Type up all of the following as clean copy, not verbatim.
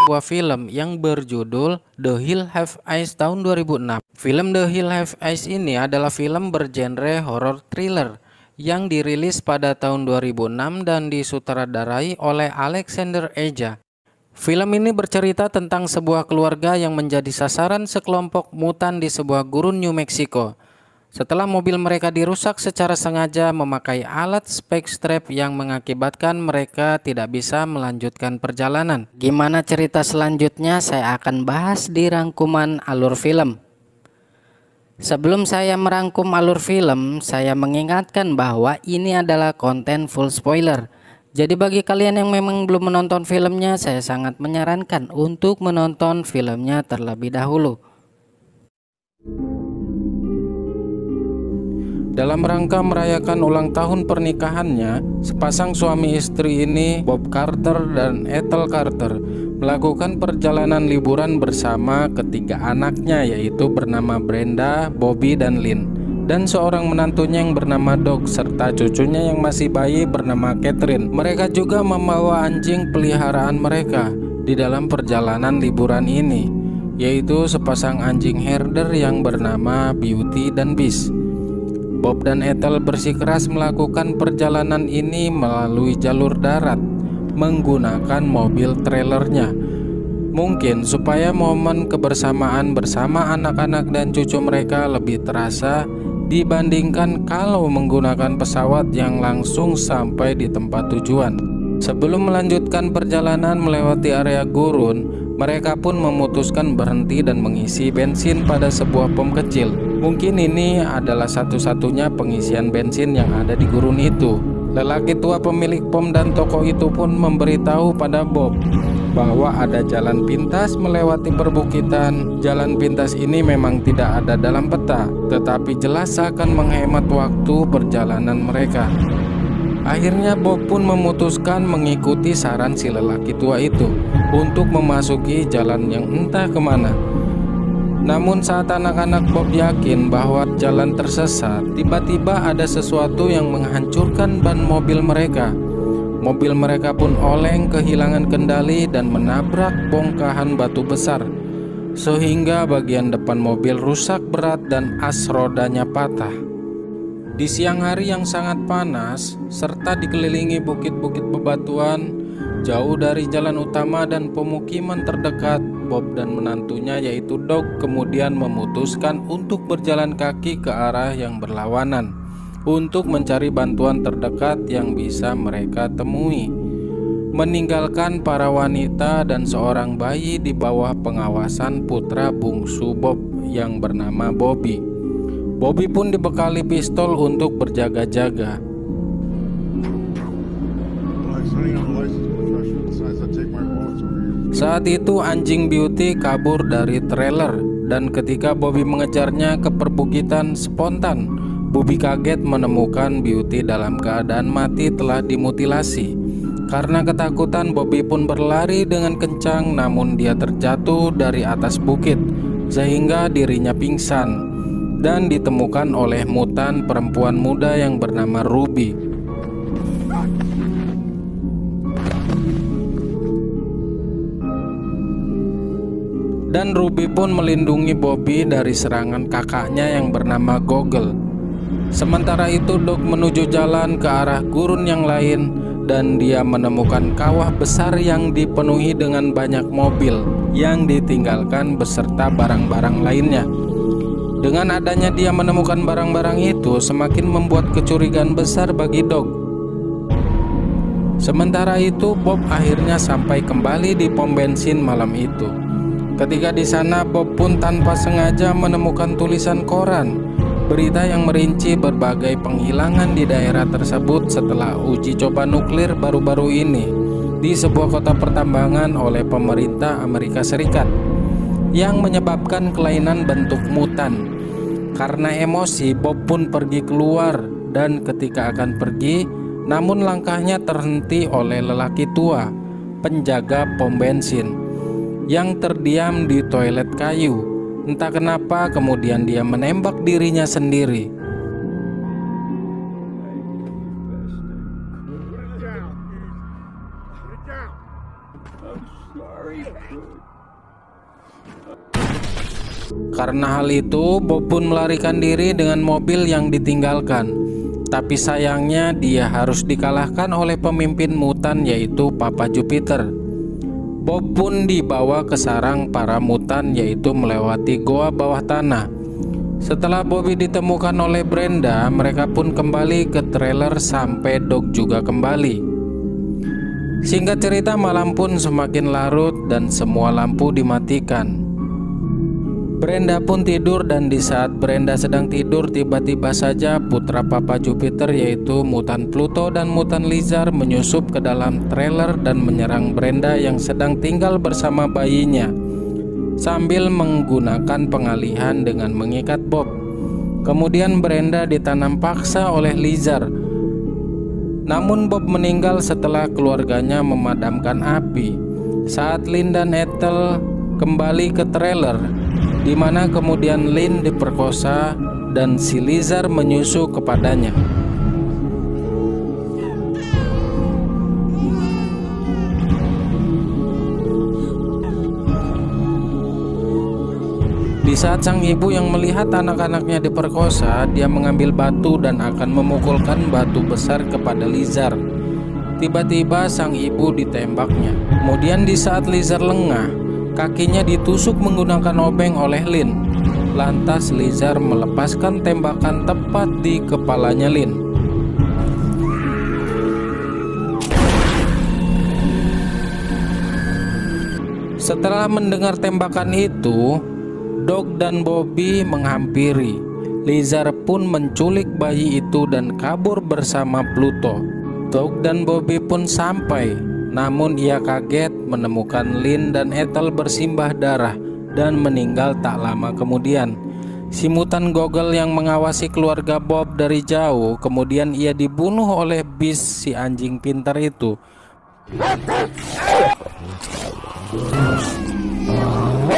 sebuah film yang berjudul The Hills Have Eyes tahun 2006. Film The Hills Have Eyes ini adalah film bergenre horror thriller yang dirilis pada tahun 2006 dan disutradarai oleh Alexander Aja. Film ini bercerita tentang sebuah keluarga yang menjadi sasaran sekelompok mutan di sebuah gurun New Mexico. Setelah mobil mereka dirusak secara sengaja memakai alat spike strap yang mengakibatkan mereka tidak bisa melanjutkan perjalanan. Gimana cerita selanjutnya saya akan bahas di rangkuman alur film. Sebelum saya merangkum alur film, saya mengingatkan bahwa ini adalah konten full spoiler. Jadi bagi kalian yang memang belum menonton filmnya, saya sangat menyarankan untuk menonton filmnya terlebih dahulu. Dalam rangka merayakan ulang tahun pernikahannya, sepasang suami istri ini, Bob Carter dan Ethel Carter, melakukan perjalanan liburan bersama ketiga anaknya, yaitu bernama Brenda, Bobby, dan Lynn, dan seorang menantunya yang bernama Doug, serta cucunya yang masih bayi bernama Catherine. Mereka juga membawa anjing peliharaan mereka di dalam perjalanan liburan ini, yaitu sepasang anjing herder yang bernama Beauty dan Beast. Bob dan Ethel bersikeras melakukan perjalanan ini melalui jalur darat menggunakan mobil trailernya. Mungkin supaya momen kebersamaan bersama anak-anak dan cucu mereka lebih terasa dibandingkan kalau menggunakan pesawat yang langsung sampai di tempat tujuan. Sebelum melanjutkan perjalanan melewati area gurun, mereka pun memutuskan berhenti dan mengisi bensin pada sebuah pom kecil. Mungkin ini adalah satu-satunya pengisian bensin yang ada di gurun itu. Lelaki tua pemilik pom dan toko itu pun memberitahu pada Bob bahwa ada jalan pintas melewati perbukitan. Jalan pintas ini memang tidak ada dalam peta, tetapi jelas akan menghemat waktu perjalanan mereka. Akhirnya Bob pun memutuskan mengikuti saran si lelaki tua itu untuk memasuki jalan yang entah kemana. Namun saat anak-anak Bob yakin bahwa jalan tersesat, tiba-tiba ada sesuatu yang menghancurkan ban mobil mereka. Mobil mereka pun oleng, kehilangan kendali dan menabrak bongkahan batu besar, sehingga bagian depan mobil rusak berat dan as rodanya patah. Di siang hari yang sangat panas, serta dikelilingi bukit-bukit bebatuan, jauh dari jalan utama dan pemukiman terdekat, Bob dan menantunya yaitu Doug kemudian memutuskan untuk berjalan kaki ke arah yang berlawanan untuk mencari bantuan terdekat yang bisa mereka temui, meninggalkan para wanita dan seorang bayi di bawah pengawasan putra bungsu Bob yang bernama Bobby. Bobby pun dibekali pistol untuk berjaga-jaga. Saat itu anjing Beauty kabur dari trailer, dan ketika Bobby mengejarnya ke perbukitan, spontan Bobby kaget menemukan Beauty dalam keadaan mati telah dimutilasi. Karena ketakutan, Bobby pun berlari dengan kencang, namun dia terjatuh dari atas bukit sehingga dirinya pingsan dan ditemukan oleh mutan perempuan muda yang bernama Ruby. Dan Ruby pun melindungi Bobby dari serangan kakaknya yang bernama Goggle. Sementara itu Doug menuju jalan ke arah gurun yang lain, dan dia menemukan kawah besar yang dipenuhi dengan banyak mobil yang ditinggalkan beserta barang-barang lainnya. Dengan adanya dia menemukan barang-barang itu semakin membuat kecurigaan besar bagi Doug. Sementara itu Bob akhirnya sampai kembali di pom bensin malam itu. Ketika di sana, Bob pun tanpa sengaja menemukan tulisan koran, berita yang merinci berbagai penghilangan di daerah tersebut setelah uji coba nuklir baru-baru ini di sebuah kota pertambangan oleh pemerintah Amerika Serikat, yang menyebabkan kelainan bentuk mutan. Karena emosi, Bob pun pergi keluar, dan ketika akan pergi, namun langkahnya terhenti oleh lelaki tua, penjaga pom bensin, yang terdiam di toilet kayu. Entah kenapa kemudian dia menembak dirinya sendiri. Karena hal itu, Bob pun melarikan diri dengan mobil yang ditinggalkan. Tapi sayangnya dia harus dikalahkan oleh pemimpin mutan, yaitu Papa Jupiter. Bob pun dibawa ke sarang para mutan, yaitu melewati goa bawah tanah. Setelah Bobby ditemukan oleh Brenda, mereka pun kembali ke trailer sampai Doc juga kembali. Singkat cerita, malam pun semakin larut dan semua lampu dimatikan. Brenda pun tidur, dan di saat Brenda sedang tidur, tiba-tiba saja putra Papa Jupiter yaitu mutan Pluto dan mutan Lizard menyusup ke dalam trailer dan menyerang Brenda yang sedang tinggal bersama bayinya, sambil menggunakan pengalihan dengan mengikat Bob. Kemudian Brenda ditanam paksa oleh Lizard. Namun Bob meninggal setelah keluarganya memadamkan api. Saat Lynn dan Ethel kembali ke trailer, di mana kemudian Lynn diperkosa dan si Lizard menyusu kepadanya. Di saat sang ibu yang melihat anak-anaknya diperkosa, dia mengambil batu dan akan memukulkan batu besar kepada Lizard. Tiba-tiba sang ibu ditembaknya. Kemudian di saat Lizard lengah, kakinya ditusuk menggunakan obeng oleh Lynn. Lantas Lizard melepaskan tembakan tepat di kepalanya Lynn. Setelah mendengar tembakan itu, Doc dan Bobby menghampiri. Lizard pun menculik bayi itu dan kabur bersama Pluto. Doc dan Bobby pun sampai, namun ia kaget menemukan Lynn dan Ethel bersimbah darah dan meninggal tak lama kemudian. Si mutan Goggle yang mengawasi keluarga Bob dari jauh, kemudian ia dibunuh oleh Beast, si anjing pintar itu.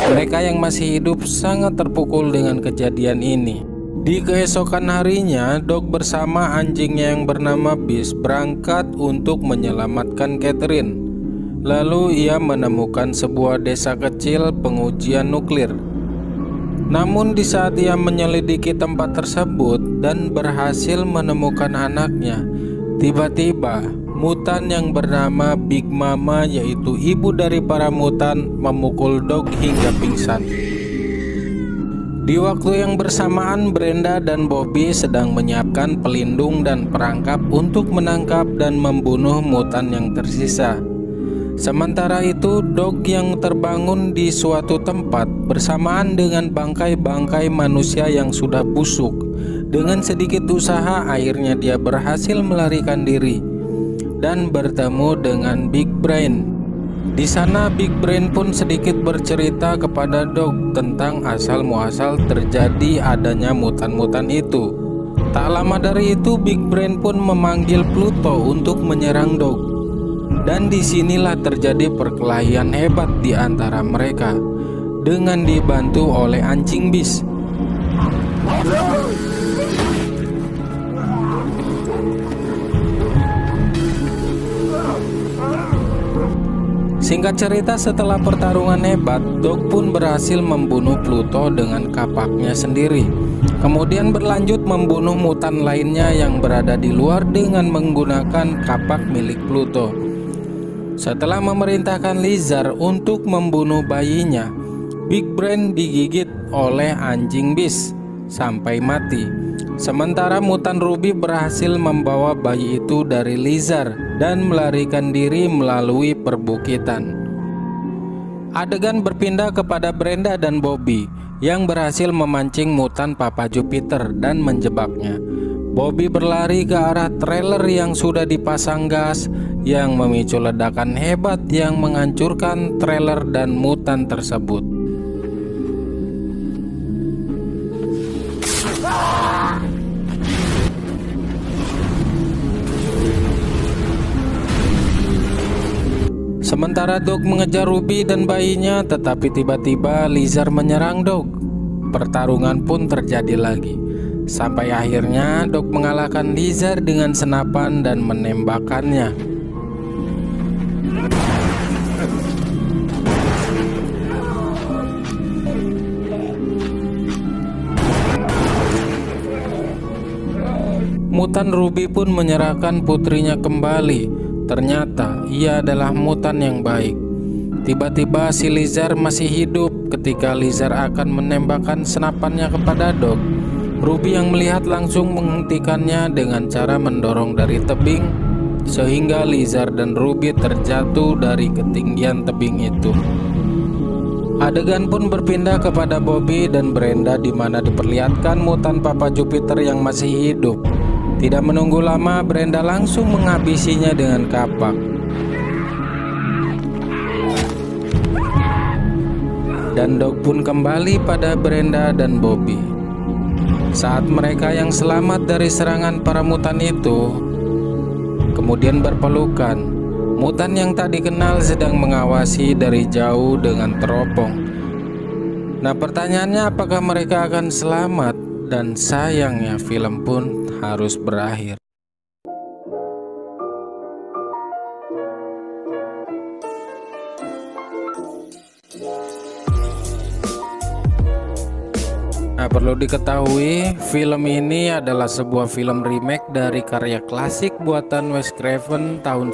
Mereka yang masih hidup sangat terpukul dengan kejadian ini. Di keesokan harinya, Doc bersama anjingnya yang bernama Beast berangkat untuk menyelamatkan Catherine. Lalu ia menemukan sebuah desa kecil pengujian nuklir. Namun di saat ia menyelidiki tempat tersebut dan berhasil menemukan anaknya, tiba-tiba mutan yang bernama Big Mama, yaitu ibu dari para mutan, memukul Doc hingga pingsan. Di waktu yang bersamaan, Brenda dan Bobby sedang menyiapkan pelindung dan perangkap untuk menangkap dan membunuh mutan yang tersisa. Sementara itu, Doc yang terbangun di suatu tempat bersamaan dengan bangkai-bangkai manusia yang sudah busuk. Dengan sedikit usaha, akhirnya dia berhasil melarikan diri dan bertemu dengan Big Brain. Di sana Big Brain pun sedikit bercerita kepada Doc tentang asal muasal terjadi adanya mutan-mutan itu. Tak lama dari itu Big Brain pun memanggil Pluto untuk menyerang Doc. Dan disinilah terjadi perkelahian hebat di antara mereka dengan dibantu oleh anjing Beast. Singkat cerita, setelah pertarungan hebat, Doc pun berhasil membunuh Pluto dengan kapaknya sendiri. Kemudian berlanjut membunuh mutan lainnya yang berada di luar dengan menggunakan kapak milik Pluto. Setelah memerintahkan Lizard untuk membunuh bayinya, Big Brain digigit oleh anjing Beast sampai mati. Sementara mutan Ruby berhasil membawa bayi itu dari Lizard dan melarikan diri melalui perbukitan. Adegan berpindah kepada Brenda dan Bobby yang berhasil memancing mutan Papa Jupiter dan menjebaknya. Bobby berlari ke arah trailer yang sudah dipasang gas yang memicu ledakan hebat yang menghancurkan trailer dan mutan tersebut. Sementara Doc mengejar Ruby dan bayinya, tetapi tiba-tiba Lizard menyerang Doc. Pertarungan pun terjadi lagi. Sampai akhirnya Doc mengalahkan Lizard dengan senapan dan menembakkannya. Mutan Ruby pun menyerahkan putrinya kembali. Ternyata ia adalah mutan yang baik. Tiba-tiba si Lizard masih hidup ketika Lizard akan menembakkan senapannya kepada Dog. Ruby yang melihat langsung menghentikannya dengan cara mendorong dari tebing, sehingga Lizard dan Ruby terjatuh dari ketinggian tebing itu. Adegan pun berpindah kepada Bobby dan Brenda, di mana diperlihatkan mutan Papa Jupiter yang masih hidup. Tidak menunggu lama, Brenda langsung menghabisinya dengan kapak. Dan Dog pun kembali pada Brenda dan Bobby. Saat mereka yang selamat dari serangan para mutan itu kemudian berpelukan, mutan yang tak dikenal sedang mengawasi dari jauh dengan teropong. Nah, pertanyaannya, apakah mereka akan selamat? Dan sayangnya film pun harus berakhir. Nah, perlu diketahui, film ini adalah sebuah film remake dari karya klasik buatan Wes Craven tahun